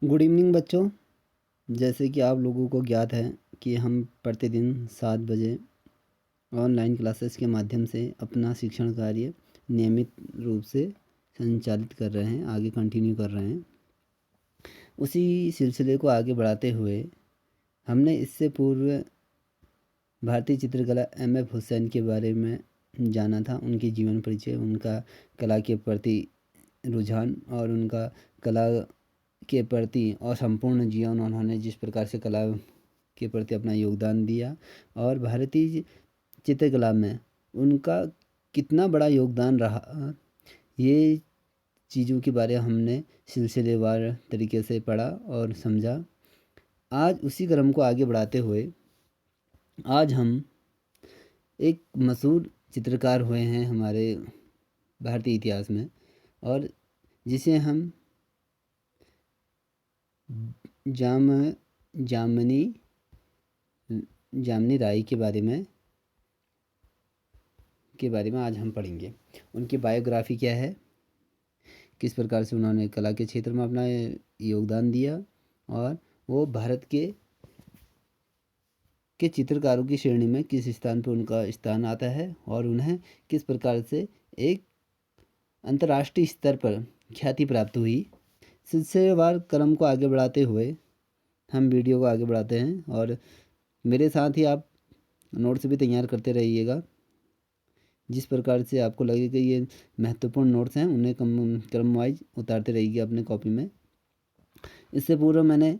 Good evening बच्चों। जैसे कि आप लोगों को ज्ञात है कि हम प्रतिदिन 7 बजे ऑनलाइन क्लासेस के माध्यम से अपना शिक्षण कार्य नियमित रूप से संचालित कर रहे हैं, आगे कंटिन्यू कर रहे हैं। उसी सिलसिले को आगे बढ़ाते हुए हमने इससे पूर्व भारतीय चित्रकला एम.एफ. हुसैन के बारे में जाना था, उनकी जीवन परिचय, उनका कला के प्रति रुझान और उनका कला के प्रति और संपूर्ण जीवन उन्होंने जिस प्रकार से कला के प्रति अपना योगदान दिया और भारतीय चित्रकला में उनका कितना बड़ा योगदान रहा, ये चीज़ों के बारे हमने सिलसिलेवार तरीके से पढ़ा और समझा। आज उसी क्रम को आगे बढ़ाते हुए आज हम एक मशहूर चित्रकार हुए हैं हमारे भारतीय इतिहास में और जिसे हम जामनी राय के बारे में आज हम पढ़ेंगे। उनकी बायोग्राफी क्या है, किस प्रकार से उन्होंने कला के क्षेत्र में अपना योगदान दिया और वो भारत के चित्रकारों की श्रेणी में किस स्थान पर उनका स्थान आता है और उन्हें किस प्रकार से एक अंतर्राष्ट्रीय स्तर पर ख्याति प्राप्त हुई। सिलसिलेवार क्रम को आगे बढ़ाते हुए हम वीडियो को आगे बढ़ाते हैं और मेरे साथ ही आप नोट्स भी तैयार करते रहिएगा। जिस प्रकार से आपको लगे कि ये महत्वपूर्ण नोट्स हैं उन्हें क्रम वाइज उतारते रहिए अपने कॉपी में। इससे पूर्व मैंने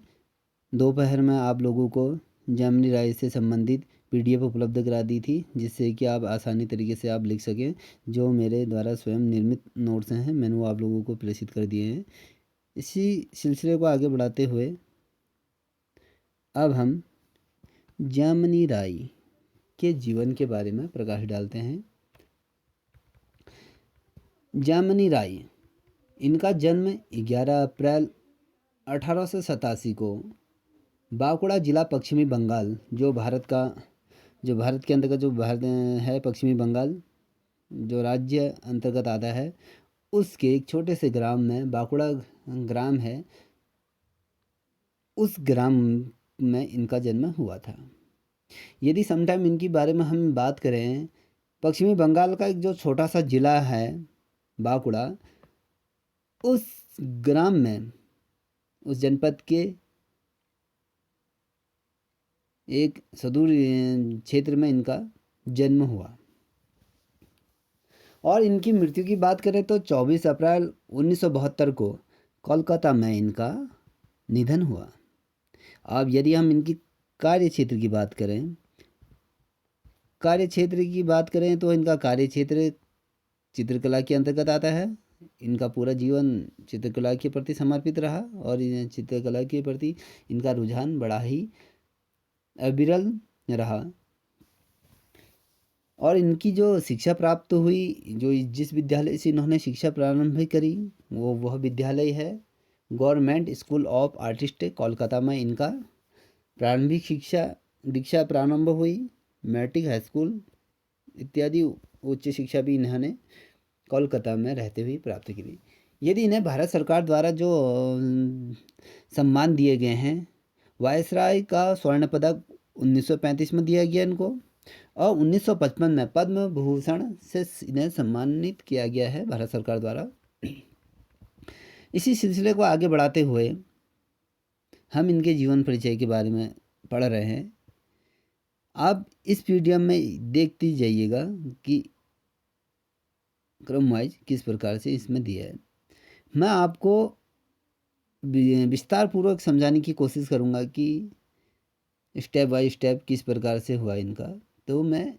दोपहर में आप लोगों को जामनी राय से संबंधित PDF उपलब्ध करा दी थी, जिससे कि आप आसानी तरीके से आप लिख सकें। जो मेरे द्वारा स्वयं निर्मित नोट्स हैं मैंने वो आप लोगों को प्रेषित कर दिए हैं। इसी सिलसिले को आगे बढ़ाते हुए अब हम जामनी राय के जीवन के बारे में प्रकाश डालते हैं। जामनी राय, इनका जन्म 11 अप्रैल 1887 को बांकुड़ा जिला पश्चिमी बंगाल, जो भारत के अंतर्गत जो भारत है पश्चिमी बंगाल जो राज्य अंतर्गत आता है, उसके एक छोटे से ग्राम में बांकुड़ा ग्राम है, उस ग्राम में इनका जन्म हुआ था। यदि समटाइम इनके बारे में हम बात करें, पश्चिमी बंगाल का एक जो छोटा सा जिला है बांकुड़ा, उस ग्राम में उस जनपद के एक सुदूर क्षेत्र में इनका जन्म हुआ और इनकी मृत्यु की बात करें तो 24 अप्रैल 1972 को कोलकाता में इनका निधन हुआ। अब यदि हम इनकी कार्य क्षेत्र की बात करें तो इनका कार्य क्षेत्र चित्रकला के अंतर्गत आता है। इनका पूरा जीवन चित्रकला के प्रति समर्पित रहा और चित्रकला के प्रति इनका रुझान बड़ा ही अविरल रहा और इनकी जो शिक्षा प्राप्त हुई, जो जिस विद्यालय से इन्होंने शिक्षा प्रारंभ करी, वह विद्यालय है government school of artist Kolkata में इनका प्रारंभिक दीक्षा प्रारंभ हुई। मैट्रिक, हाई स्कूल इत्यादि उच्च शिक्षा भी इन्होंने कोलकाता में रहते हुए प्राप्त की। यदि इन्हें भारत सरकार द्वारा जो सम्मान दिए गए हैं, वायसराय का स्वर्ण पदक 1935 में दिया गया इनको और 1955 में पद्म भूषण से इन्हें सम्मानित किया गया है भारत सरकार द्वारा। इसी सिलसिले को आगे बढ़ाते हुए हम इनके जीवन परिचय के बारे में पढ़ रहे हैं। आप इस पीडीएफ में देखते जाइएगा कि क्रम वाइज किस प्रकार से इसमें दिया है। मैं आपको विस्तार पूर्वक समझाने की कोशिश करूंगा कि स्टेप बाय स्टेप किस प्रकार से हुआ इनका, तो मैं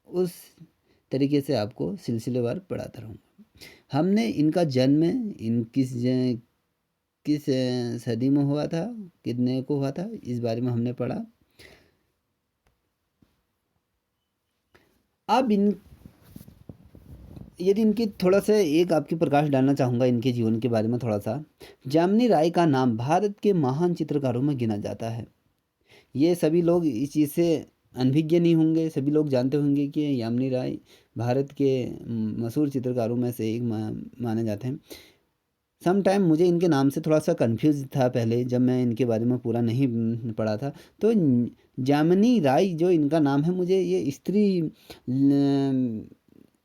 उस तरीके से आपको सिलसिलेवार पढ़ाता रहूँगा। हमने इनका जन्म किस सदी में हुआ था, कितने को हुआ था, इस बारे में हमने पढ़ा। अब यदि इनकी थोड़ा सा एक आपकी प्रकाश डालना चाहूँगा इनके जीवन के बारे में थोड़ा सा। जामनी राय का नाम भारत के महान चित्रकारों में गिना जाता है। ये सभी लोग इस चीज़ से अनभिज्ञ नहीं होंगे, सभी लोग जानते होंगे कि जामनी राय भारत के मशहूर चित्रकारों में से एक माने जाते हैं। सम टाइम मुझे इनके नाम से थोड़ा सा कंफ्यूज था पहले, जब मैं इनके बारे में पूरा नहीं पढ़ा था। तो जामिनी राय जो इनका नाम है, मुझे ये स्त्री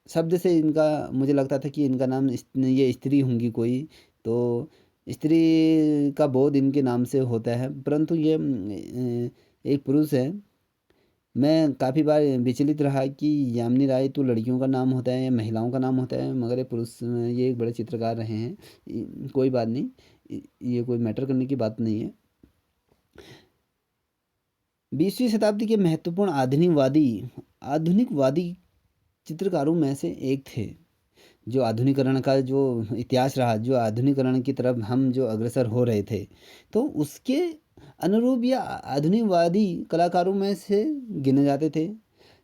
शब्द से इनका मुझे लगता था कि इनका नाम ये स्त्री होंगी कोई, तो स्त्री का बोध इनके नाम से होता है, परंतु ये एक पुरुष है। मैं काफ़ी बार विचलित रहा कि यामिनी राय तो लड़कियों का नाम होता है या महिलाओं का नाम होता है, मगर ये पुरुष, ये एक बड़े चित्रकार रहे हैं। कोई बात नहीं, ये कोई मैटर करने की बात नहीं है। 20वीं शताब्दी के महत्वपूर्ण आधुनिकवादी चित्रकारों में से एक थे। जो आधुनिकरण का जो इतिहास रहा, जो आधुनिकरण की तरफ हम जो अग्रसर हो रहे थे, तो उसके अनुरूप या आधुनिकवादी कलाकारों में से गिने जाते थे,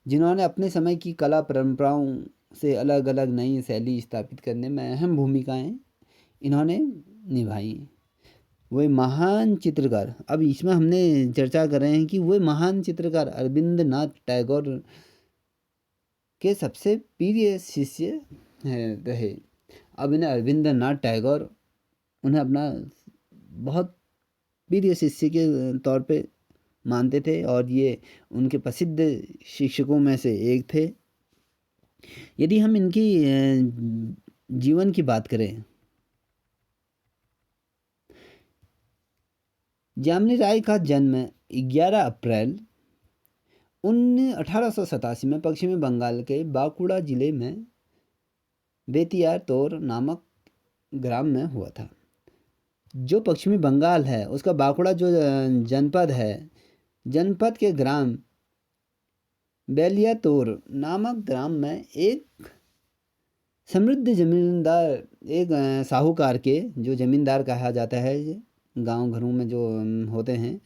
जिन्होंने अपने समय की कला परंपराओं से अलग अलग नई शैली स्थापित करने में अहम भूमिकाएं इन्होंने निभाई। वही महान चित्रकार, अब इसमें हमने चर्चा कर रहे हैं कि वह महान चित्रकार अरविंद नाथ टैगोर के सबसे प्रिय शिष्य रहे। अब इन्हें अरविंद नाथ टैगोर उन्हें अपना बहुत प्रिय शिष्य के तौर पे मानते थे, और ये उनके प्रसिद्ध शिक्षकों में से एक थे। यदि हम इनकी जीवन की बात करें, यामिनी राय का जन्म 11 अप्रैल 1887 में पश्चिमी बंगाल के बांकुड़ा जिले में बेतियार तोर नामक ग्राम में हुआ था। जो पश्चिमी बंगाल है उसका बांकुड़ा जो जनपद है, जनपद के ग्राम बेलियातोर नामक ग्राम में एक समृद्ध जमींदार, एक साहूकार के जो जमींदार कहा जाता है, गांव घरों में जो होते हैं,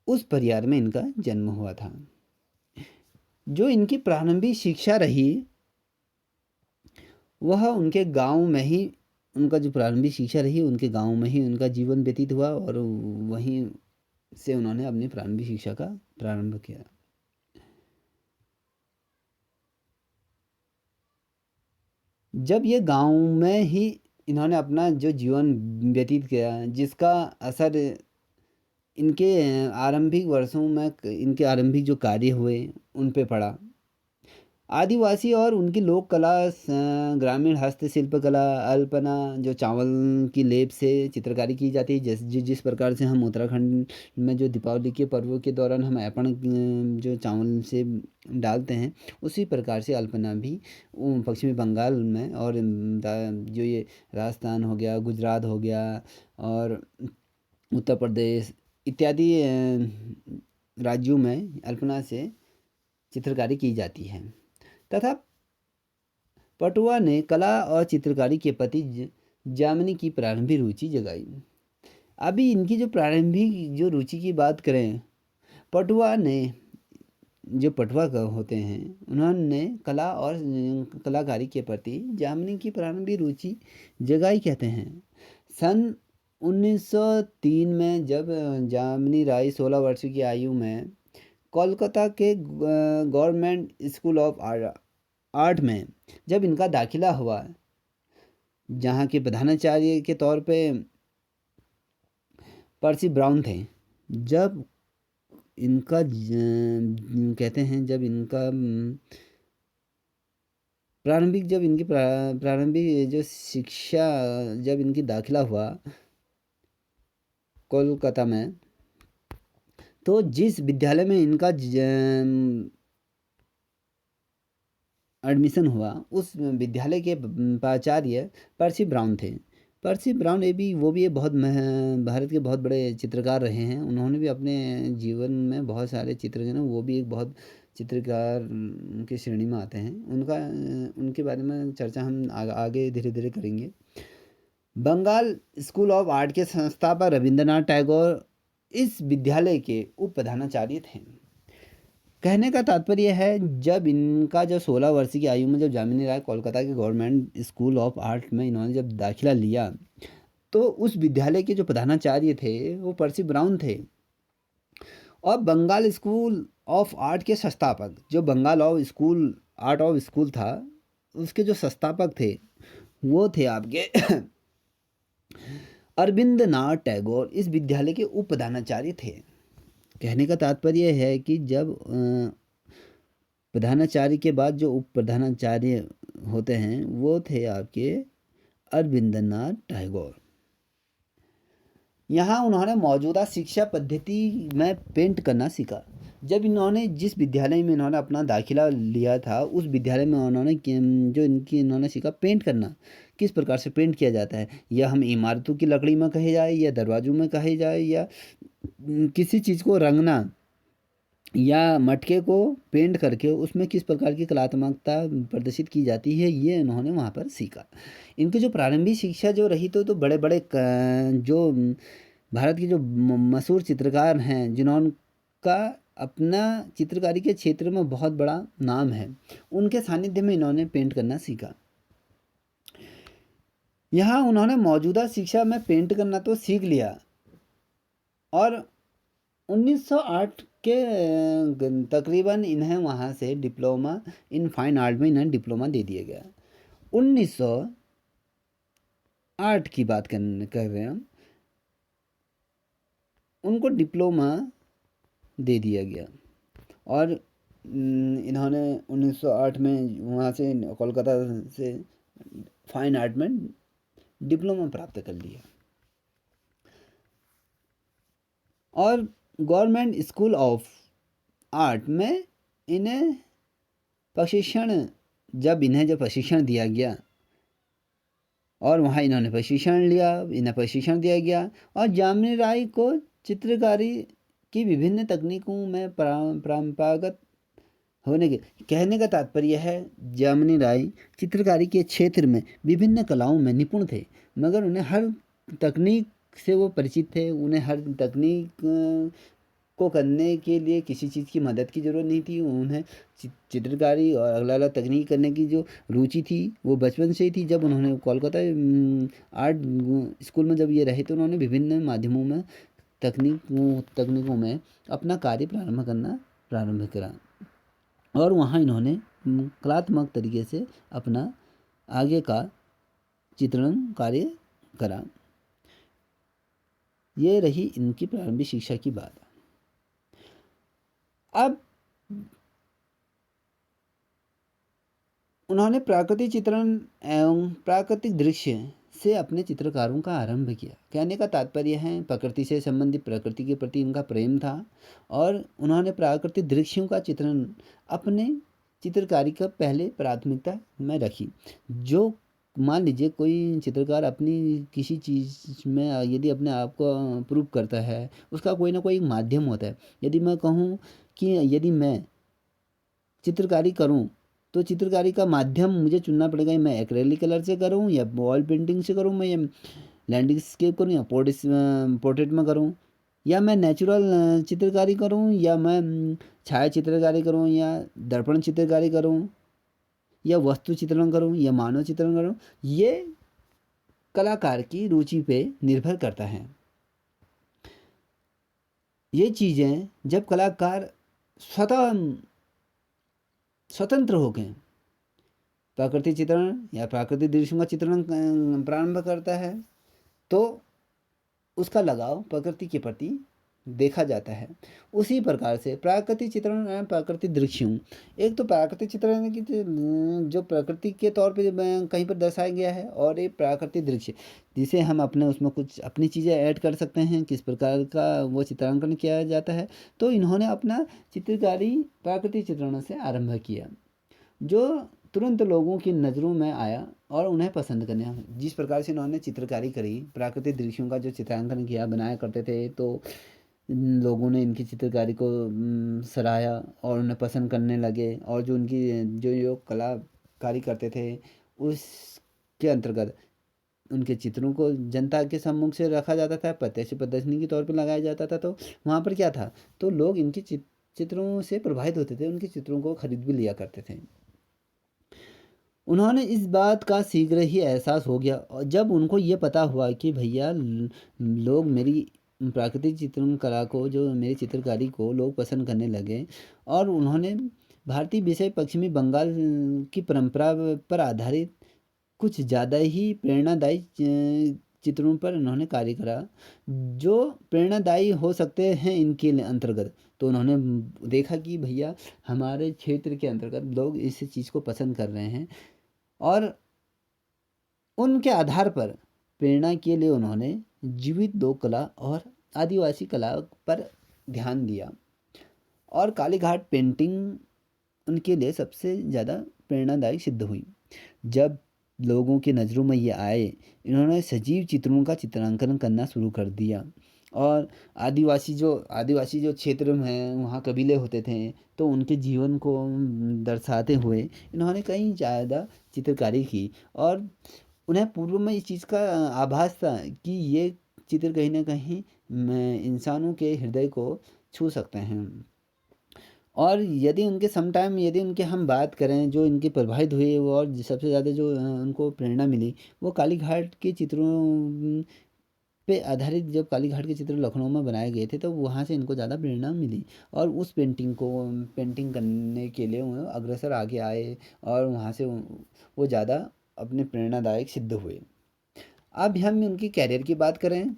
उस परिवार में इनका जन्म हुआ था। जो इनकी प्रारंभिक शिक्षा रही वह उनके गांव में ही, उनका जो प्रारंभिक शिक्षा रही उनके गांव में ही उनका जीवन व्यतीत हुआ, और वहीं से उन्होंने अपनी प्रारंभिक शिक्षा का प्रारंभ किया। जब ये गांव में ही इन्होंने अपना जो जीवन व्यतीत किया, जिसका असर इनके आरंभिक वर्षों में, इनके आरंभिक जो कार्य हुए उन पे पड़ा। आदिवासी और उनकी लोक कला, ग्रामीण हस्तशिल्प कला, अल्पना, जो चावल की लेप से चित्रकारी की जाती है, जिस प्रकार से हम उत्तराखंड में जो दीपावली के पर्व के दौरान हम ऐपण जो चावल से डालते हैं, उसी प्रकार से अल्पना भी पश्चिमी बंगाल में, और जो ये राजस्थान हो गया, गुजरात हो गया, और उत्तर प्रदेश इत्यादि राज्यों में अल्पना से चित्रकारी की जाती है। तथा पटुआ ने कला और चित्रकारी के प्रति यामिनी की प्रारंभिक रुचि जगाई। अभी इनकी जो प्रारंभिक जो रुचि की बात करें, पटुआ ने, जो पटुआ होते हैं, उन्होंने कला और कलाकारी के प्रति यामिनी की प्रारंभिक रुचि जगाई कहते हैं। सन 1903 में जब यामिनी राय 16 वर्ष की आयु में कोलकाता के गवर्नमेंट स्कूल ऑफ आर्ट में जब इनका दाखिला हुआ, जहाँ के प्रधानाचार्य के तौर पे पर्सी ब्राउन थे, जब इनका कहते हैं, जब इनका प्रारंभिक जो शिक्षा, जब इनकी दाखिला हुआ कोलकाता में, तो जिस विद्यालय में इनका एडमिशन हुआ, उस विद्यालय के प्राचार्य पर्सी ब्राउन थे। पर्सी ब्राउन वो भी बहुत भारत के बहुत बड़े चित्रकार रहे हैं। उन्होंने भी अपने जीवन में बहुत सारे चित्र जो ना, वो भी एक बहुत चित्रकार की श्रेणी में आते हैं। उनके बारे में चर्चा हम आगे धीरे धीरे करेंगे। बंगाल स्कूल ऑफ आर्ट के संस्थापक रविंद्रनाथ टैगोर इस विद्यालय के उप प्रधानाचार्य थे। कहने का तात्पर्य है, जब इनका जो 16 वर्ष की आयु में जब यामिनी राय कोलकाता के गवर्नमेंट स्कूल ऑफ आर्ट में इन्होंने जब दाखिला लिया, तो उस विद्यालय के जो प्रधानाचार्य थे वो पर्सी ब्राउन थे। और बंगाल स्कूल ऑफ आर्ट के संस्थापक, जो बंगाल आर्ट ऑफ स्कूल था, उसके जो संस्थापक थे वो थे आपके अरविंद नाथ टैगोर इस विद्यालय के उप प्रधानाचार्य थे। कहने का तात्पर्य है कि जब प्रधानाचार्य के बाद जो उप प्रधानाचार्य होते हैं वो थे आपके अरविंद्रनाथ टैगोर। यहाँ उन्होंने मौजूदा शिक्षा पद्धति में पेंट करना सीखा। जब इन्होंने जिस विद्यालय में इन्होंने अपना दाखिला लिया था उस विद्यालय में उन्होंने जो इन्होंने सीखा पेंट करना, किस प्रकार से पेंट किया जाता है, या हम इमारतों की लकड़ी में कहे जाए या दरवाजों में कहे जाए या किसी चीज़ को रंगना या मटके को पेंट करके उसमें किस प्रकार की कलात्मकता प्रदर्शित की जाती है, ये उन्होंने वहाँ पर सीखा। इनकी जो प्रारंभिक शिक्षा जो रही तो बड़े बड़े जो भारत के जो मशहूर चित्रकार हैं जिन्होंने अपना चित्रकारी के क्षेत्र में बहुत बड़ा नाम है, उनके सानिध्य में इन्होंने पेंट करना सीखा। यहाँ उन्होंने मौजूदा शिक्षा में पेंट करना तो सीख लिया और 1908 के तकरीबन इन्हें वहाँ से डिप्लोमा इन फाइन आर्ट में इन्हें डिप्लोमा दे दिया गया। 1908 की बात कर रहे हैं हम, उनको डिप्लोमा दे दिया गया और इन्होंने 1908 में वहाँ से कोलकाता से फाइन आर्ट में डिप्लोमा प्राप्त कर लिया। और गवर्नमेंट स्कूल ऑफ आर्ट में इन्हें जो प्रशिक्षण दिया गया और वहाँ इन्होंने प्रशिक्षण लिया, इन्हें प्रशिक्षण दिया गया और जामिनी राय को चित्रकारी की विभिन्न तकनीकों में परंपरागत होने के कहने का तात्पर्य है जामिनी राय चित्रकारी के क्षेत्र में विभिन्न कलाओं में निपुण थे, मगर उन्हें हर तकनीक से वो परिचित थे। उन्हें हर तकनीक को करने के लिए किसी चीज़ की मदद की ज़रूरत नहीं थी। उन्हें चित्रकारी और अलग अलग तकनीक करने की जो रुचि थी वो बचपन से ही थी। जब उन्होंने कोलकाता आर्ट स्कूल में जब ये रहे तो उन्होंने विभिन्न माध्यमों में तकनीकों में अपना कार्य प्रारंभ करा और वहाँ इन्होंने कलात्मक तरीके से अपना आगे का चित्रण कार्य करा। ये रही इनकी प्रारंभिक शिक्षा की बात। अब उन्होंने प्राकृतिक चित्रण एवं प्राकृतिक दृश्य से अपने चित्रकारों का आरंभ किया। कहने का तात्पर्य है प्रकृति से संबंधित, प्रकृति के प्रति इनका प्रेम था और उन्होंने प्राकृतिक दृश्यों का चित्रण अपने चित्रकारी का पहले प्राथमिकता में रखी। जो मान लीजिए कोई चित्रकार अपनी किसी चीज़ में यदि अपने आप को प्रूव करता है, उसका कोई ना कोई माध्यम होता है। यदि मैं कहूँ कि यदि मैं चित्रकारी करूँ तो चित्रकारी का माध्यम मुझे चुनना पड़ेगा, मैं एक्रेलिक कलर से करूँ या वॉल पेंटिंग से करूँ, मैं लैंडस्केप करूँ या पोर्ट्रेट में करूँ, या मैं नेचुरल चित्रकारी करूँ, या मैं छाया चित्रकारी करूँ, या दर्पण चित्रकारी करूँ, या वस्तु चित्रण करूँ, या मानव चित्रण करूँ। ये कलाकार की रुचि पे निर्भर करता है। ये चीज़ें जब कलाकार स्वतंत्र हो गए, प्राकृतिक चित्रण या प्राकृतिक दृश्यों का चित्रण प्रारंभ करता है तो उसका लगाव प्रकृति के प्रति देखा जाता है। उसी प्रकार से प्राकृतिक चित्रण एवं प्राकृतिक दृश्यों, एक तो प्राकृतिक चित्रण की जो प्रकृति के तौर पे कहीं पर दर्शाया गया है और एक प्राकृतिक दृश्य जिसे हम अपने उसमें कुछ अपनी चीज़ें ऐड कर सकते हैं, किस प्रकार का वो चित्रांकन किया जाता है। तो इन्होंने अपना चित्रकारी प्राकृतिक चित्रणों से आरंभ किया जो तुरंत लोगों की नज़रों में आया और उन्हें पसंद करने। जिस प्रकार से इन्होंने चित्रकारी करी, प्राकृतिक दृश्यों का जो चित्रांकन किया बनाया करते थे, तो लोगों ने इनकी चित्रकारी को सराहा और उन्हें पसंद करने लगे और जो उनकी जो कलाकारी करते थे उसके अंतर्गत उनके चित्रों को जनता के सम्मुख से रखा जाता था, प्रत्यक्ष प्रदर्शनी के तौर पर लगाया जाता था। तो वहाँ पर क्या था, तो लोग इनकी चित्रों से प्रभावित होते थे, उनके चित्रों को खरीद भी लिया करते थे। उन्होंने इस बात का शीघ्र ही एहसास हो गया और जब उनको ये पता हुआ कि भैया लोग मेरी प्राकृतिक चित्रण कला को, जो मेरी चित्रकारी को लोग पसंद करने लगे और उन्होंने भारतीय विषय पश्चिमी बंगाल की परंपरा पर आधारित कुछ ज़्यादा ही प्रेरणादायी चित्रों पर इन्होंने कार्य करा जो प्रेरणादायी हो सकते हैं इनके अंतर्गत। तो उन्होंने देखा कि भैया हमारे क्षेत्र के अंतर्गत लोग इस चीज़ को पसंद कर रहे हैं, और उनके आधार पर प्रेरणा के लिए उन्होंने जीवित लोक कला और आदिवासी कला पर ध्यान दिया, और कालीघाट पेंटिंग उनके लिए सबसे ज़्यादा प्रेरणादायी सिद्ध हुई। जब लोगों की नज़रों में ये आए, इन्होंने सजीव चित्रों का चित्रांकन करना शुरू कर दिया, और आदिवासी जो क्षेत्र में हैं वहाँ कबीले होते थे, तो उनके जीवन को दर्शाते हुए इन्होंने कई ज़्यादा चित्रकारी की, और उन्हें पूर्व में इस चीज़ का आभास था कि ये चित्र कहीं न कहीं इंसानों के हृदय को छू सकते हैं। और यदि उनके हम बात करें जो इनके प्रभावित हुए वो, और सबसे ज़्यादा जो उनको प्रेरणा मिली वो कालीघाट के चित्रों पे आधारित, जब कालीघाट के चित्र लखनऊ में बनाए गए थे तो वहाँ से इनको ज़्यादा प्रेरणा मिली, और उस पेंटिंग करने के लिए वो अग्रसर आगे आए, और वहाँ से वो ज़्यादा अपने प्रेरणादायक सिद्ध हुए। अब हम उनकी कैरियर की बात करें,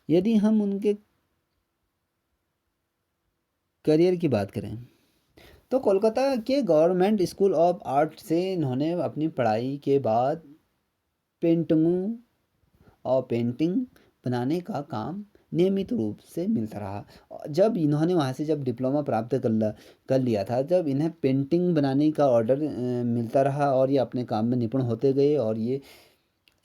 यदि हम उनके करियर की बात करें तो कोलकाता के गवर्नमेंट स्कूल ऑफ आर्ट से इन्होंने अपनी पढ़ाई के बाद पेंटिंगों और पेंटिंग बनाने का काम नियमित रूप से मिलता रहा। जब इन्होंने वहाँ से जब डिप्लोमा प्राप्त कर लिया था, जब इन्हें पेंटिंग बनाने का ऑर्डर मिलता रहा, और ये अपने काम में निपुण होते गए, और ये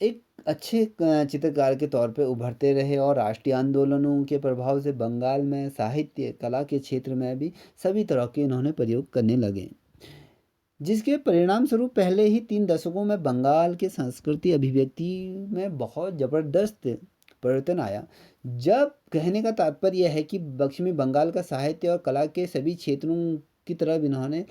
एक अच्छे चित्रकार के तौर पे उभरते रहे, और राष्ट्रीय आंदोलनों के प्रभाव से बंगाल में साहित्य कला के क्षेत्र में भी सभी तरह के इन्होंने प्रयोग करने लगे, जिसके परिणाम स्वरूप पहले ही 3 दशकों में बंगाल के संस्कृति अभिव्यक्ति में बहुत ज़बरदस्त परिवर्तन आया। जब कहने का तात्पर्य यह है कि पश्चिमी बंगाल का साहित्य और कला के सभी क्षेत्रों की तरफ इन्होंने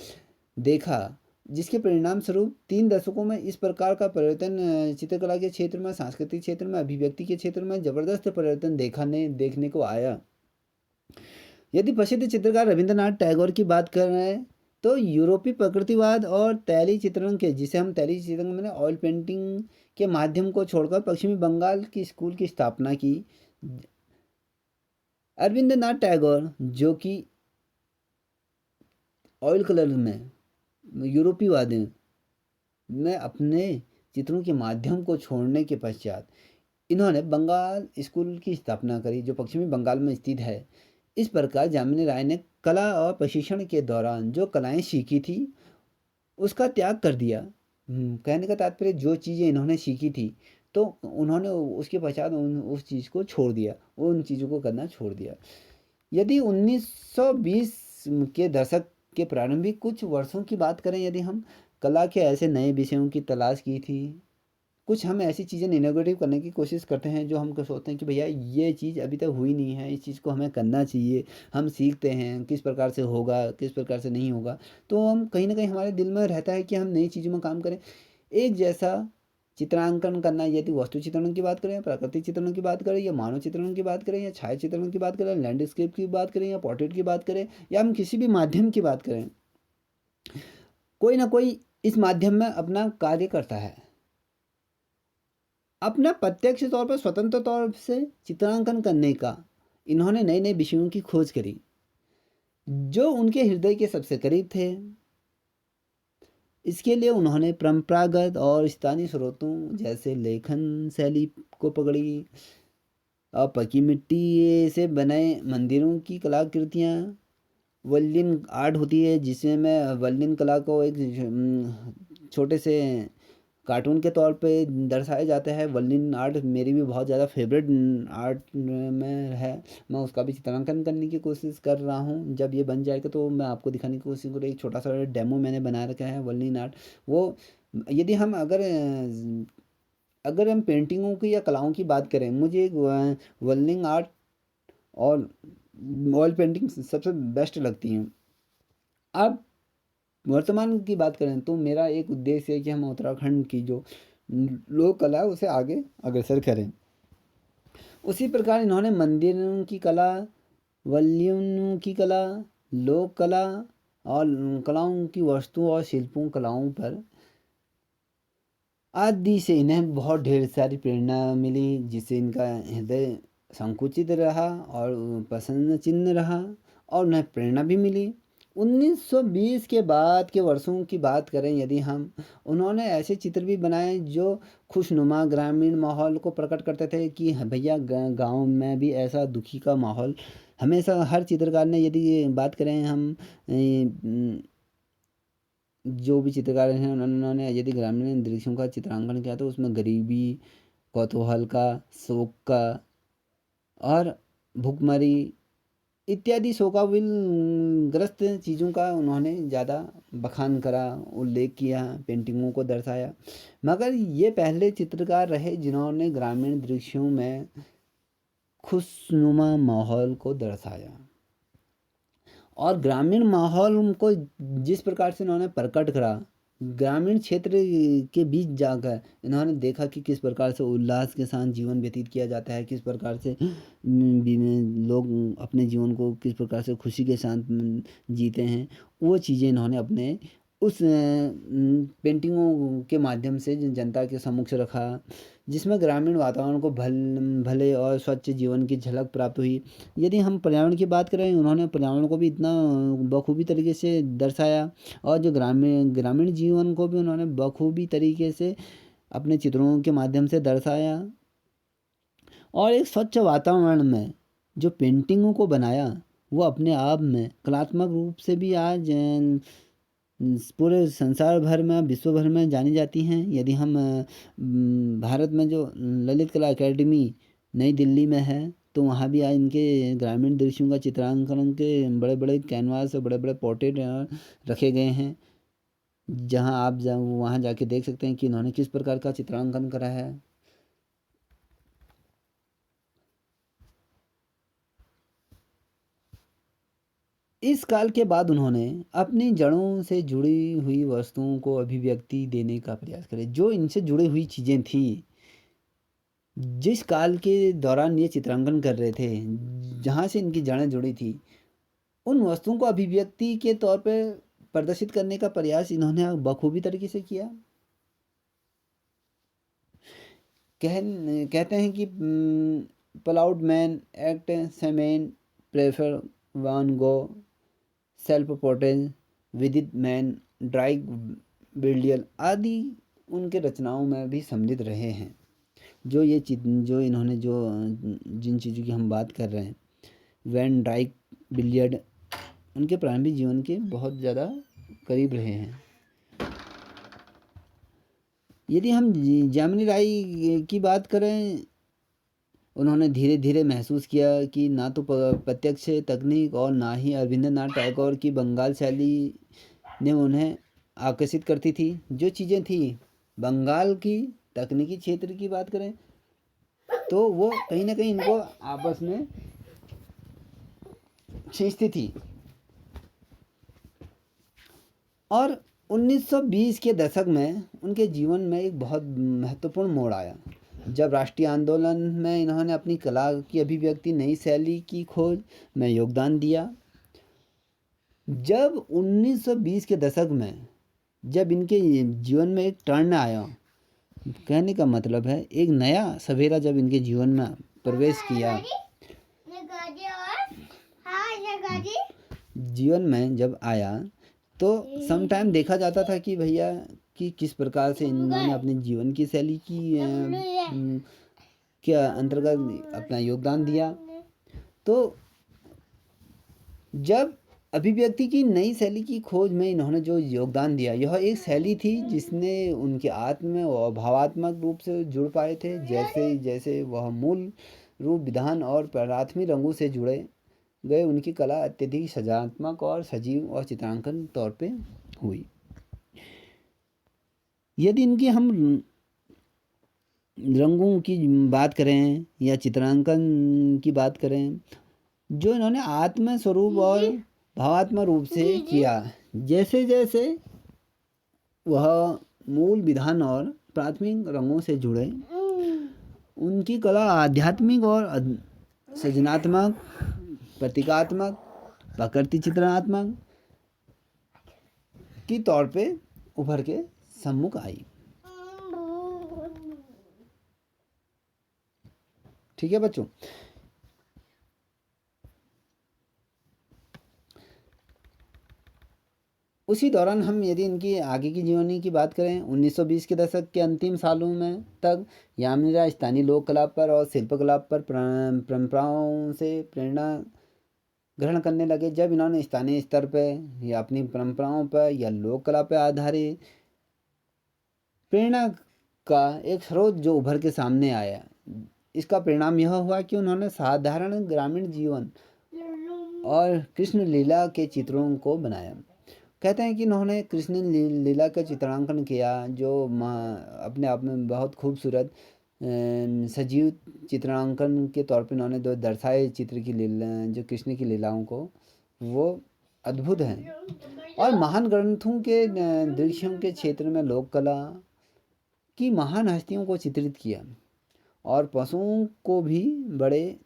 देखा, जिसके परिणाम स्वरूप 3 दशकों में इस प्रकार का परिवर्तन चित्रकला के क्षेत्र में, सांस्कृतिक क्षेत्र में, अभिव्यक्ति के क्षेत्र में ज़बरदस्त परिवर्तन देखने को आया। यदि प्रसिद्ध चित्रकार रविंद्रनाथ टैगोर की बात कर रहे हैं तो यूरोपीय प्रकृतिवाद और तैली चित्रण के, जिसे हम तैली चित्रण मैंने ऑयल पेंटिंग के माध्यम को छोड़कर पश्चिमी बंगाल की स्कूल की स्थापना की। रविंद्रनाथ टैगोर जो कि ऑयल कलर में यूरोपीय वाद में अपने चित्रों के माध्यम को छोड़ने के पश्चात इन्होंने बंगाल स्कूल की स्थापना करी, जो पश्चिमी बंगाल में स्थित है। इस प्रकार जामिनी राय ने कला और प्रशिक्षण के दौरान जो कलाएं सीखी थी उसका त्याग कर दिया। कहने का तात्पर्य जो चीज़ें इन्होंने सीखी थी तो उन्होंने उसके पश्चात उस चीज़ को छोड़ दिया, उन चीज़ों को करना छोड़ दिया। यदि 1920 के दशक के प्रारंभिक कुछ वर्षों की बात करें, यदि हम कला के ऐसे नए विषयों की तलाश की थी, कुछ हम ऐसी चीज़ें इनोवेटिव करने की कोशिश करते हैं जो हम सोचते हैं कि भैया ये चीज़ अभी तक हुई नहीं है, इस चीज़ को हमें करना चाहिए। हम सीखते हैं किस प्रकार से होगा, किस प्रकार से नहीं होगा, तो हम कहीं ना कहीं हमारे दिल में रहता है कि हम नई चीज़ों में काम करें। एक जैसा चित्रांकन करना, यदि वस्तु चित्रण की बात करें, प्राकृतिक चित्रण की बात करें, या मानव चित्रण की बात करें, या छाया चित्रण की बात करें, लैंडस्केप की बात करें, या पोर्ट्रेट की बात करें, या हम किसी भी माध्यम की बात करें, कोई ना कोई इस माध्यम में अपना कार्य करता है। अपना प्रत्यक्ष तौर पर स्वतंत्र तौर से चित्रांकन करने का इन्होंने नए नए विषयों की खोज करी जो उनके हृदय के सबसे करीब थे। इसके लिए उन्होंने परंपरागत और स्थानीय स्रोतों जैसे लेखन शैली को पकड़ी, और पकी मिट्टी से बने मंदिरों की कलाकृतियाँ, वल्लीन आर्ट होती है जिसमें वल्लीन कला को एक छोटे से कार्टून के तौर पे दर्शाया जाता है। वल्लीन आर्ट मेरी भी बहुत ज़्यादा फेवरेट आर्ट में है, मैं उसका भी चित्रांकन करने की कोशिश कर रहा हूँ। जब ये बन जाएगा तो मैं आपको दिखाने की कोशिश करूँ। एक छोटा सा डेमो मैंने बना रखा है वल्लीन आर्ट। वो यदि हम अगर हम पेंटिंगों की या कलाओं की बात करें, मुझे एक वल्लीन आर्ट और ऑयल पेंटिंग सबसे बेस्ट लगती हैं। अब वर्तमान की बात करें तो मेरा एक उद्देश्य है कि हम उत्तराखंड की जो लोक कला है उसे आगे अग्रसर करें। उसी प्रकार इन्होंने मंदिरों की कला, वल्लियों की कला, लोक कला और कलाओं की वस्तुओं और शिल्पों कलाओं पर आदि से इन्हें बहुत ढेर सारी प्रेरणा मिली, जिससे इनका हृदय संकुचित रहा और प्रसन्न चिन्ह रहा और उन्हें प्रेरणा भी मिली। 1920 के बाद के वर्षों की बात करें यदि हम, उन्होंने ऐसे चित्र भी बनाए जो खुशनुमा ग्रामीण माहौल को प्रकट करते थे कि हाँ भैया गांव में भी ऐसा दुखी का माहौल हमेशा हर चित्रकार ने, यदि बात करें हम जो भी चित्रकार हैं उन्होंने यदि ग्रामीण दृश्यों का चित्रांकन किया तो उसमें गरीबी, कौतूहल का, शोक का और भुखमरी इत्यादि शोकाविल ग्रस्त चीज़ों का उन्होंने ज़्यादा बखान करा, उल्लेख किया, पेंटिंगों को दर्शाया। मगर ये पहले चित्रकार रहे जिन्होंने ग्रामीण दृश्यों में खुशनुमा माहौल को दर्शाया और ग्रामीण माहौल को जिस प्रकार से इन्होंने प्रकट करा, ग्रामीण क्षेत्र के बीच जाकर इन्होंने देखा कि किस प्रकार से उल्लास के साथ जीवन व्यतीत किया जाता है, किस प्रकार से लोग अपने जीवन को किस प्रकार से खुशी के साथ जीते हैं। वो चीज़ें इन्होंने अपने उस पेंटिंगों के माध्यम से जनता के समक्ष रखा, जिसमें ग्रामीण वातावरण को भले और स्वच्छ जीवन की झलक प्राप्त हुई। यदि हम पर्यावरण की बात करें, उन्होंने पर्यावरण को भी इतना बखूबी तरीके से दर्शाया और जो ग्रामीण जीवन को भी उन्होंने बखूबी तरीके से अपने चित्रों के माध्यम से दर्शाया और एक स्वच्छ वातावरण में जो पेंटिंगों को बनाया वो अपने आप में कलात्मक रूप से भी आज पूरे संसार भर में, विश्व भर में जानी जाती हैं। यदि हम भारत में जो ललित कला अकेडमी नई दिल्ली में है, तो वहाँ भी आज इनके ग्रामीण दृश्यों का चित्रांकन के बड़े बड़े कैनवास और बड़े बड़े पोर्ट्रेट रखे गए हैं, जहाँ आप वहाँ जाके देख सकते हैं कि इन्होंने किस प्रकार का चित्रांकन करा है। इस काल के बाद उन्होंने अपनी जड़ों से जुड़ी हुई वस्तुओं को अभिव्यक्ति देने का प्रयास करे। जो इनसे जुड़ी हुई चीज़ें थी, जिस काल के दौरान ये चित्रांकन कर रहे थे, जहाँ से इनकी जड़ें जुड़ी थी, उन वस्तुओं को अभिव्यक्ति के तौर पे प्रदर्शित करने का प्रयास इन्होंने बखूबी तरीके से किया। कहते हैं कि प्लाउड मैन एक्ट सेमेन प्रेफर वान गो सेल्फ पोर्ट्रेट विदित मैन ड्राइग बिल्डियल आदि उनके रचनाओं में भी सम्मिलित रहे हैं। जो इन्होंने जिन चीज़ों की हम बात कर रहे हैं, वैन डाइक बिलियर्ड उनके प्रारंभिक जीवन के बहुत ज़्यादा करीब रहे हैं। यदि हम जामिनी राय की बात करें, उन्होंने धीरे धीरे महसूस किया कि ना तो प्रत्यक्ष तकनीक और ना ही रविंद्रनाथ टैगोर की बंगाल शैली ने उन्हें आकर्षित करती थी। जो चीज़ें थी बंगाल की तकनीकी क्षेत्र की बात करें, तो वो कहीं ना कहीं इनको आपस में खींचती थी। और 1920 के दशक में उनके जीवन में एक बहुत महत्वपूर्ण मोड़ आया, जब राष्ट्रीय आंदोलन में इन्होंने अपनी कला की अभिव्यक्ति नई शैली की खोज में योगदान दिया। जब 1920 के दशक में जब इनके जीवन में एक टर्न आया, कहने का मतलब है एक नया सवेरा जब इनके जीवन में प्रवेश किया, जीवन में जब आया, तो समटाइम देखा जाता था कि भैया कि किस प्रकार से इन्होंने अपने जीवन की शैली की के अंतर्गत अपना योगदान दिया। तो जब अभिव्यक्ति की नई शैली की खोज में इन्होंने जो योगदान दिया, यह एक शैली थी जिसने उनके आत्म और भावात्मक रूप से जुड़ पाए थे। जैसे जैसे वह मूल रूप विधान और प्राथमिक रंगों से जुड़े गए, उनकी कला अत्यधिक सजात्मक और सजीव और चित्रांकन तौर पे हुई। यदि इनकी हम रंगों की बात करें या चित्रांकन की बात करें, जो इन्होंने आत्म स्वरूप और भावात्मक रूप से किया, जैसे जैसे वह मूल विधान और प्राथमिक रंगों से जुड़े, उनकी कला आध्यात्मिक और सृजनात्मक, प्रतीकात्मक, प्रकृति चित्रणात्मक की तौर पे उभर के सम्मुख आई। ठीक है बच्चों। उसी दौरान हम यदि इनकी आगे की जीवनी की बात करें, 1920 के दशक के अंतिम सालों में तक यामिनी स्थानीय लोक कला पर और शिल्पकला पर परंपराओं से प्रेरणा ग्रहण करने लगे। जब इन्होंने स्थानीय स्तर पर या अपनी परंपराओं पर या लोक कला पर आधारित प्रेरणा का एक स्रोत जो उभर के सामने आया, इसका परिणाम यह हुआ कि उन्होंने साधारण ग्रामीण जीवन और कृष्ण लीला के चित्रों को बनाया। कहते हैं कि इन्होंने कृष्ण लीला का चित्रांकन किया, जो अपने आप में बहुत खूबसूरत सजीव चित्रांकन के तौर पे इन्होंने जो दर्शाए चित्र की लीला, जो कृष्ण की लीलाओं को, वो अद्भुत हैं। और महान ग्रंथों के दृश्यों के क्षेत्र में लोक कला की महान हस्तियों को चित्रित किया और पशुओं को भी बड़े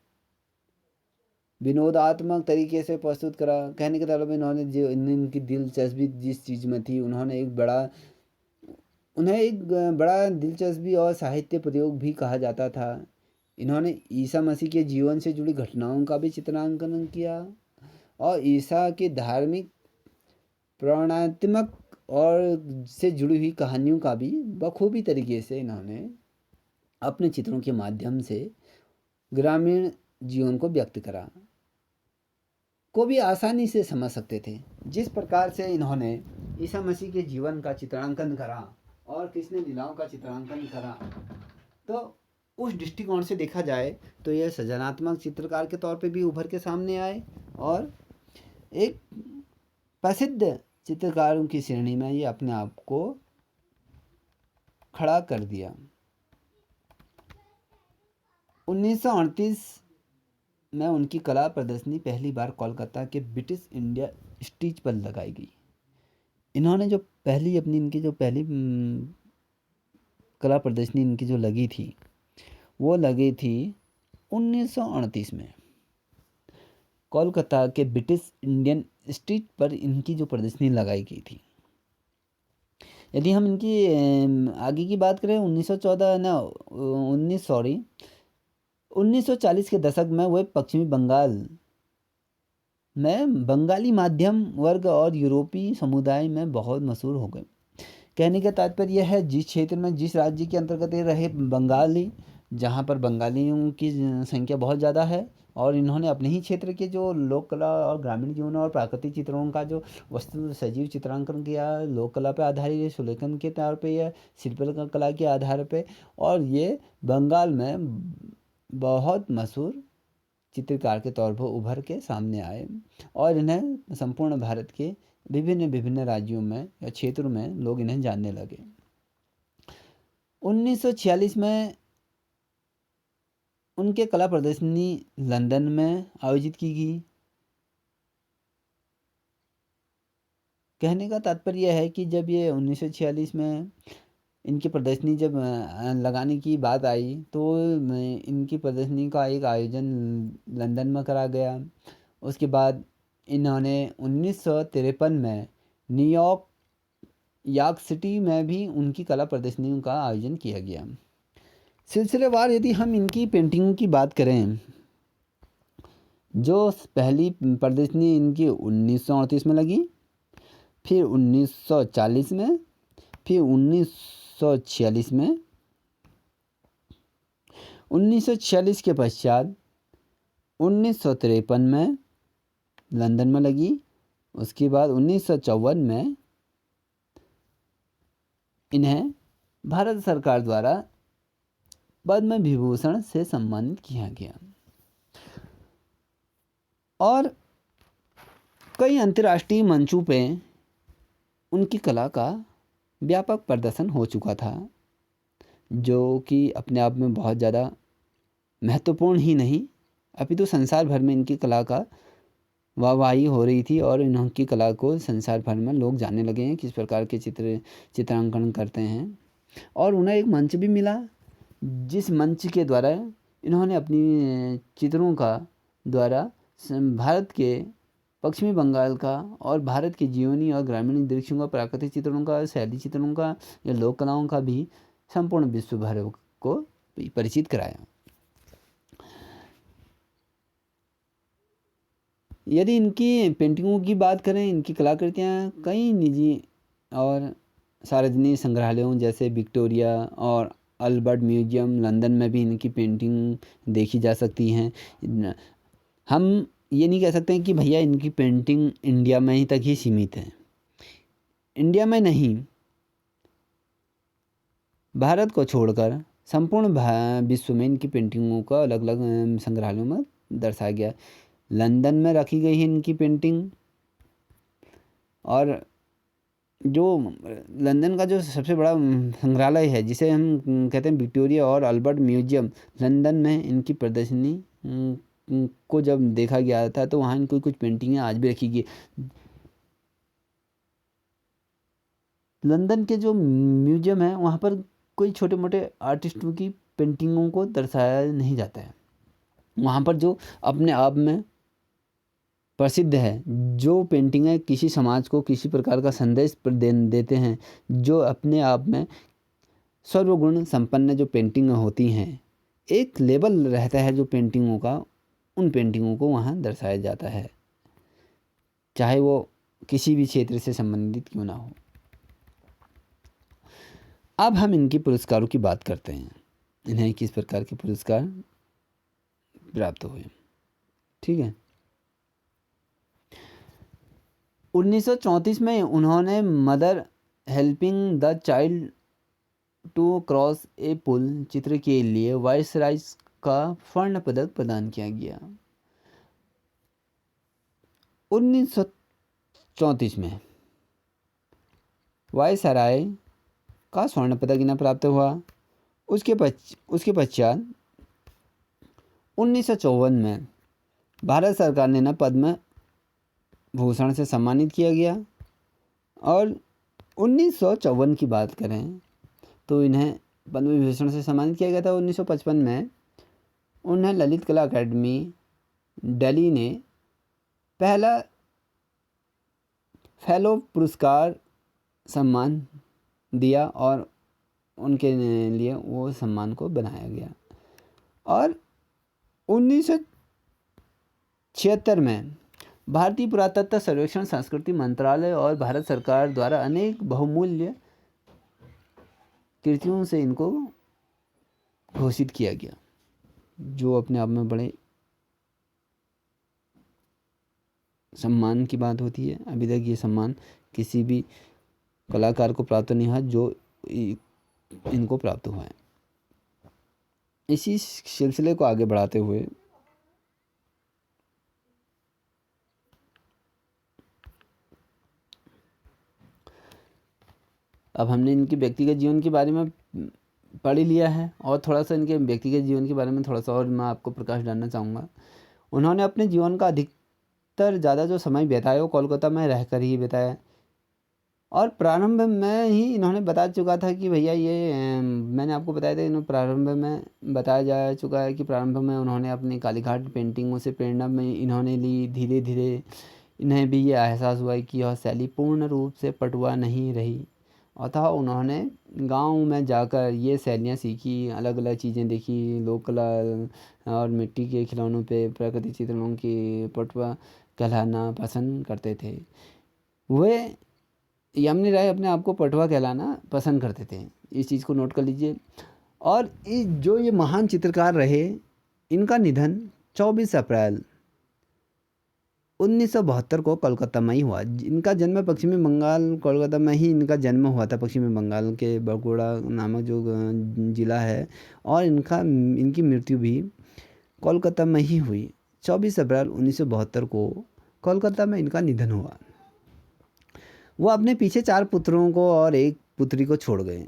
विनोदात्मक तरीके से प्रस्तुत करा। कहने के तलब इन्होंने जो इनकी दिलचस्पी जिस चीज़ में थी, उन्हें एक बड़ा दिलचस्पी और साहित्य प्रयोग भी कहा जाता था। इन्होंने ईसा मसीह के जीवन से जुड़ी घटनाओं का भी चित्रांकन किया और ईसा के धार्मिक प्रेरणात्मक और से जुड़ी हुई कहानियों का भी बखूबी तरीके से इन्होंने अपने चित्रों के माध्यम से ग्रामीण जीवन को व्यक्त करा, को भी आसानी से समझ सकते थे। जिस प्रकार से इन्होंने ईसा मसीह के जीवन का चित्रांकन करा और कृष्ण लीलाओं का चित्रांकन करा, तो उस दृष्टिकोण से देखा जाए तो यह सृजनात्मक चित्रकार के तौर पे भी उभर के सामने आए और एक प्रसिद्ध चित्रकारों की श्रेणी में ये अपने आप को खड़ा कर दिया। 1938 में उनकी कला प्रदर्शनी पहली बार कोलकाता के ब्रिटिश इंडिया स्टेज पर लगाई गई। इन्होंने जो पहली अपनी इनकी जो पहली कला प्रदर्शनी इनकी जो लगी थी, वो लगी थी 1938 में कोलकाता के ब्रिटिश इंडियन स्ट्रीट पर इनकी जो प्रदर्शनी लगाई गई थी। यदि हम इनकी आगे की बात करें, 1940 के दशक में वे पश्चिमी बंगाल में बंगाली माध्यम वर्ग और यूरोपीय समुदाय में बहुत मशहूर हो गए। कहने का तात्पर्य यह है, जिस क्षेत्र में जिस राज्य के अंतर्गत रहे बंगाली, जहाँ पर बंगालियों की संख्या बहुत ज़्यादा है, और इन्होंने अपने ही क्षेत्र के जो लोक कला और ग्रामीण जीवन और प्राकृतिक चित्रों का जो वस्तु सजीव चित्रांकन किया, लोक कला पर आधारित सुलेखन के तौर पे या शिल्प कला के आधार पे, और ये बंगाल में बहुत मशहूर चित्रकार के तौर पर उभर के सामने आए और इन्हें संपूर्ण भारत के विभिन्न विभिन्न राज्यों में या क्षेत्रों में लोग इन्हें जानने लगे। 1946 में उनके कला प्रदर्शनी लंदन में आयोजित की गई। कहने का तात्पर्य है कि जब ये 1946 में इनकी प्रदर्शनी जब लगाने की बात आई, तो इनकी प्रदर्शनी का एक आयोजन लंदन में करा गया। उसके बाद इन्होंने 1953 में न्यूयॉर्क यॉर्क सिटी में भी उनकी कला प्रदर्शनियों का आयोजन किया गया। सिलसिलेवार यदि हम इनकी पेंटिंगों की बात करें, जो पहली प्रदर्शनी इनकी 1938 में लगी, फिर 1940 में, फिर 1946 में, 1946 के पश्चात 1953 में लंदन में लगी। उसके बाद 1954 में इन्हें भारत सरकार द्वारा पद्म विभूषण से सम्मानित किया गया और कई अंतर्राष्ट्रीय मंचों पे उनकी कला का व्यापक प्रदर्शन हो चुका था, जो कि अपने आप में बहुत ज़्यादा महत्वपूर्ण ही नहीं, अपितु संसार भर में इनकी कला का वाहवाही हो रही थी और इनकी कला को संसार भर में लोग जानने लगे हैं किस प्रकार के चित्रांकन करते हैं। और उन्हें एक मंच भी मिला, जिस मंच के द्वारा इन्होंने अपनी चित्रों का द्वारा भारत के पश्चिमी बंगाल का और भारत के जीवनी और ग्रामीण दृश्यों का, प्राकृतिक चित्रों का, शैली चित्रों का या लोक कलाओं का भी संपूर्ण विश्व भर को परिचित कराया। यदि इनकी पेंटिंगों की बात करें, इनकी कलाकृतियाँ कई निजी और सार्वजनिक संग्रहालयों जैसे विक्टोरिया और अल्बर्ट म्यूजियम लंदन में भी इनकी पेंटिंग देखी जा सकती हैं। हम ये नहीं कह सकते हैं कि भैया इनकी पेंटिंग इंडिया में ही तक ही सीमित है। इंडिया में नहीं, भारत को छोड़कर संपूर्ण विश्व में इनकी पेंटिंगों का अलग अलग संग्रहालयों में दर्शाया गया। लंदन में रखी गई है इनकी पेंटिंग, और जो लंदन का जो सबसे बड़ा संग्रहालय है जिसे हम कहते हैं विक्टोरिया और अल्बर्ट म्यूजियम, लंदन में इनकी प्रदर्शनी को जब देखा गया था तो वहाँ इनकी कुछ पेंटिंगें आज भी रखी गई। लंदन के जो म्यूजियम है वहाँ पर कोई छोटे मोटे आर्टिस्टों की पेंटिंगों को दर्शाया नहीं जाता है। वहाँ पर जो अपने आप में प्रसिद्ध है, जो पेंटिंगें किसी समाज को किसी प्रकार का संदेश देते हैं, जो अपने आप में सर्वगुण संपन्न जो पेंटिंग होती हैं, एक लेवल रहता है जो पेंटिंगों का, उन पेंटिंगों को वहाँ दर्शाया जाता है, चाहे वो किसी भी क्षेत्र से संबंधित क्यों ना हो। अब हम इनके पुरस्कारों की बात करते हैं, इन्हें किस प्रकार के पुरस्कार प्राप्त हुए। ठीक है, 1934 में उन्होंने mother helping the child to cross a पुल चित्र के लिए वायसराय का स्वर्ण पदक प्रदान किया गया। 1934 में वायसराय का स्वर्ण पदक इन्हें प्राप्त हुआ। उसके पश्चात 1954 में भारत सरकार ने इन्हें पद्म भूषण से सम्मानित किया गया। और 1954 की बात करें तो इन्हें पद्म विभूषण से सम्मानित किया गया था। 1955 में उन्हें ललित कला अकादमी दिल्ली ने पहला फेलो पुरस्कार सम्मान दिया और उनके लिए वो सम्मान को बनाया गया। और 1976 में भारतीय पुरातत्व सर्वेक्षण संस्कृति मंत्रालय और भारत सरकार द्वारा अनेक बहुमूल्य कृतियों से इनको घोषित किया गया, जो अपने आप में बड़े सम्मान की बात होती है। अभी तक ये सम्मान किसी भी कलाकार को प्राप्त नहीं हुआ जो इनको प्राप्त हुआ है। इसी सिलसिले को आगे बढ़ाते हुए अब हमने इनके व्यक्तिगत जीवन के बारे में पढ़ लिया है, और थोड़ा सा इनके व्यक्तिगत जीवन के बारे में थोड़ा सा और मैं आपको प्रकाश डालना चाहूँगा। उन्होंने अपने जीवन का अधिकतर ज़्यादा जो समय बिताया वो कोलकाता में रहकर ही बिताया। और प्रारंभ में ही इन्होंने बता चुका था कि भैया ये मैंने आपको बताया था, इन्होंने प्रारंभ में बताया जा चुका है कि प्रारंभ में उन्होंने अपनी कालीघाट पेंटिंगों से प्रेरणा में इन्होंने ली। धीरे धीरे इन्हें भी ये एहसास हुआ कि यह शैली पूर्ण रूप से पटुआ नहीं रही, अतः उन्होंने गांव में जाकर ये शैलियाँ सीखी, अलग अलग चीज़ें देखी, लोक कला और मिट्टी के खिलौनों पे प्राकृतिक चित्रों की पटुआ कहलाना पसंद करते थे। वे यामिनी राय अपने आप को पटुआ कहलाना पसंद करते थे, इस चीज़ को नोट कर लीजिए। और जो ये महान चित्रकार रहे, इनका निधन 24 अप्रैल 1972 को कोलकाता में ही हुआ। इनका जन्म पश्चिमी बंगाल कोलकाता में ही इनका जन्म हुआ था, पश्चिमी बंगाल के बगोड़ा नामक जो ज़िला है, और इनकी मृत्यु भी कोलकाता में ही हुई। 24 अप्रैल 1972 को कोलकाता में इनका निधन हुआ। वो अपने पीछे 4 पुत्रों को और 1 पुत्री को छोड़ गए।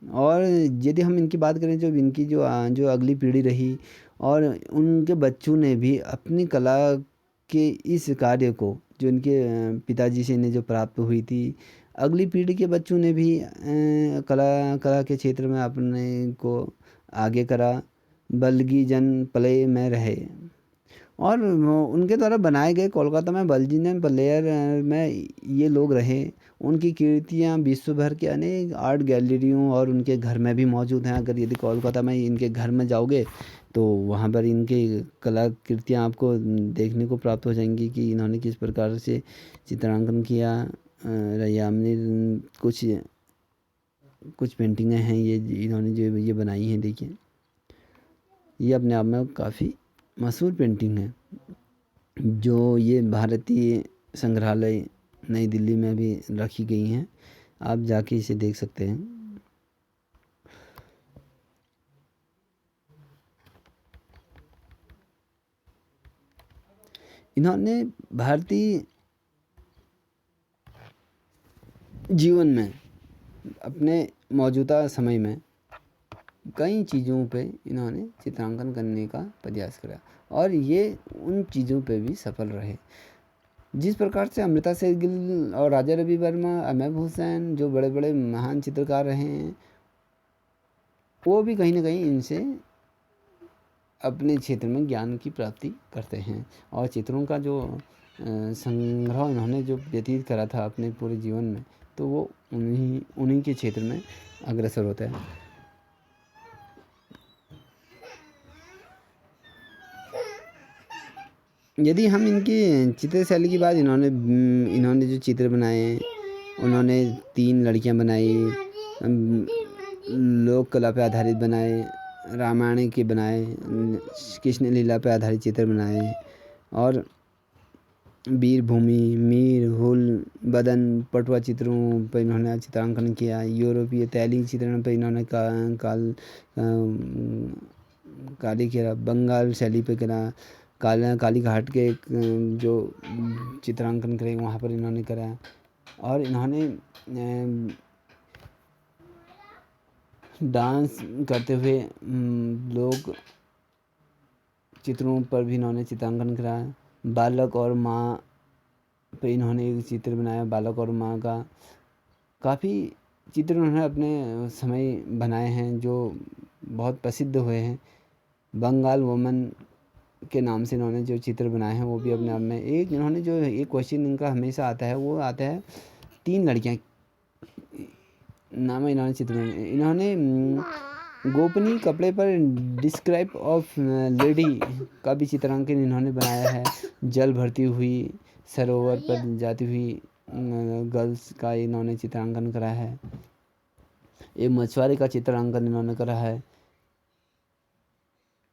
और यदि हम इनकी बात करें, जो इनकी जो अगली पीढ़ी रही, और उनके बच्चों ने भी अपनी कला के इस कार्य को, जो इनके पिताजी से इन्हें जो प्राप्त हुई थी, अगली पीढ़ी के बच्चों ने भी कला के क्षेत्र में अपने को आगे करा, बल्कि जन पले में रहे। और उनके द्वारा बनाए गए कोलकाता में बल्जियन प्लेयर में ये लोग रहे। उनकी कीर्तियाँ विश्व भर के अनेक आर्ट गैलरियों और उनके घर में भी मौजूद हैं। अगर यदि कोलकाता में इनके घर में जाओगे तो वहाँ पर इनकी कलाकृतियाँ आपको देखने को प्राप्त हो जाएंगी कि इन्होंने किस प्रकार से चित्रांकन किया। रैयाम ने कुछ पेंटिंगें हैं ये इन्होंने जो ये बनाई हैं। देखिए ये अपने आप में काफ़ी मशहूर पेंटिंग है, जो ये भारतीय संग्रहालय नई दिल्ली में भी रखी गई हैं। आप जाके इसे देख सकते हैं। इन्होंने भारतीय जीवन में अपने मौजूदा समय में कई चीज़ों पे इन्होंने चित्रांकन करने का प्रयास करा और ये उन चीज़ों पे भी सफल रहे। जिस प्रकार से अमृता शेरगिल और राजा रवि वर्मा, अमिताभ हुसैन जो बड़े बड़े महान चित्रकार रहे हैं, वो भी कहीं ना कहीं इनसे अपने क्षेत्र में ज्ञान की प्राप्ति करते हैं। और चित्रों का जो संग्रह इन्होंने जो व्यतीत करा था अपने पूरे जीवन में, तो वो उन्हीं के क्षेत्र में अग्रसर होता है। यदि हम इनकी चित्र शैली की बात, इन्होंने जो चित्र बनाए हैं, उन्होंने 3 लड़कियां बनाई, लोक कला पे आधारित बनाए, रामायण के बनाए, कृष्ण लीला पे आधारित चित्र बनाए और वीर भूमि, मीर हुल बदन पटुआ चित्रों पर इन्होंने चित्रांकन किया। यूरोपीय तैलीय चित्रण पर इन्होंने काली करा, बंगाल शैली पे करा, काली घाट के जो चित्रांकन करे वहाँ पर इन्होंने करा। और इन्होंने डांस करते हुए लोग चित्रों पर भी इन्होंने चित्रांकन करा। बालक और माँ पे इन्होंने एक चित्र बनाया, बालक और माँ का। काफ़ी चित्र उन्होंने अपने समय बनाए हैं जो बहुत प्रसिद्ध हुए हैं। बंगाल वुमन के नाम से इन्होंने जो चित्र बनाए हैं वो भी अपने आप में एक, इन्होंने जो एक क्वेश्चन इनका हमेशा आता है वो आता है 3 लड़कियां नाम इन्होंने चित्र बनाए। इन्होंने गोपनीय कपड़े पर डिस्क्राइब ऑफ लेडी का भी चित्रांकन इन्होंने बनाया है। जल भरती हुई सरोवर पर जाती हुई गर्ल्स का इन्होंने चित्रांकन करा है। एक मछुआरे का चित्रांकन इन्होंने करा है।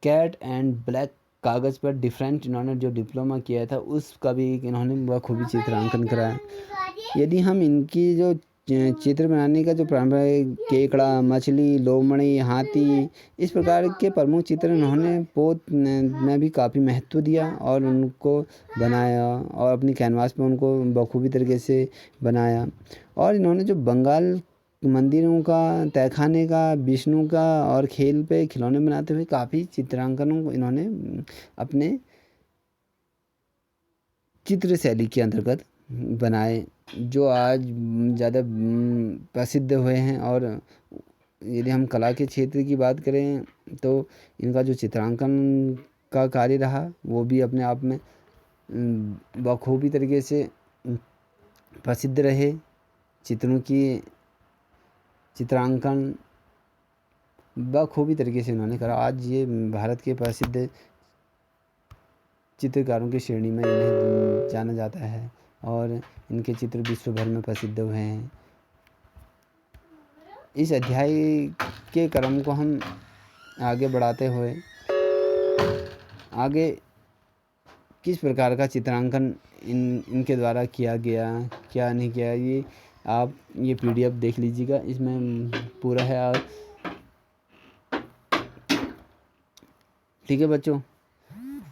कैट एंड ब्लैक कागज़ पर डिफरेंट इन्होंने जो डिप्लोमा किया था उसका भी इन्होंने बखूबी चित्रांकन करा है। यदि हम इनकी जो चित्र बनाने का जो पारंपरिक केकड़ा, मछली, लोमड़ी, हाथी, इस प्रकार के प्रमुख चित्र इन्होंने पोत में भी काफ़ी महत्व दिया और उनको बनाया और अपनी कैनवास पे उनको बखूबी तरीके से बनाया। और इन्होंने जो बंगाल मंदिरों का, तहखाने का, विष्णु का और खेल पे खिलौने बनाते हुए काफ़ी चित्रांकनों को इन्होंने अपने चित्र शैली के अंतर्गत बनाए जो आज ज़्यादा प्रसिद्ध हुए हैं। और यदि हम कला के क्षेत्र की बात करें तो इनका जो चित्रांकन का कार्य रहा वो भी अपने आप में बखूबी तरीके से प्रसिद्ध रहे। चित्रों की चित्रांकन बखूबी तरीके से उन्होंने करा। आज ये भारत के प्रसिद्ध चित्रकारों की श्रेणी में इन्हें जाना जाता है और इनके चित्र विश्व भर में प्रसिद्ध हुए हैं। इस अध्याय के क्रम को हम आगे बढ़ाते हुए आगे किस प्रकार का चित्रांकन इनके द्वारा किया गया, क्या नहीं किया, ये आप ये PDF देख लीजिएगा, इसमें पूरा है। और ठीक है बच्चों,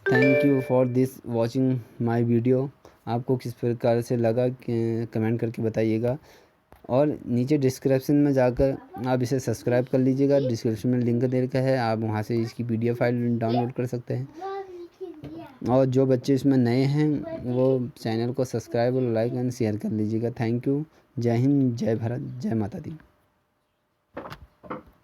thank you for this watching my video. आपको किस प्रकार से लगा कमेंट करके बताइएगा और नीचे डिस्क्रिप्शन में जाकर आप इसे सब्सक्राइब कर लीजिएगा। डिस्क्रिप्शन में लिंक दे रखा है, आप वहाँ से इसकी PDF फाइल डाउनलोड कर सकते हैं। और जो बच्चे इसमें नए हैं वो चैनल को सब्सक्राइब और लाइक एंड शेयर कर लीजिएगा। Thank you. जय हिंद, जय भारत, जय माता दी।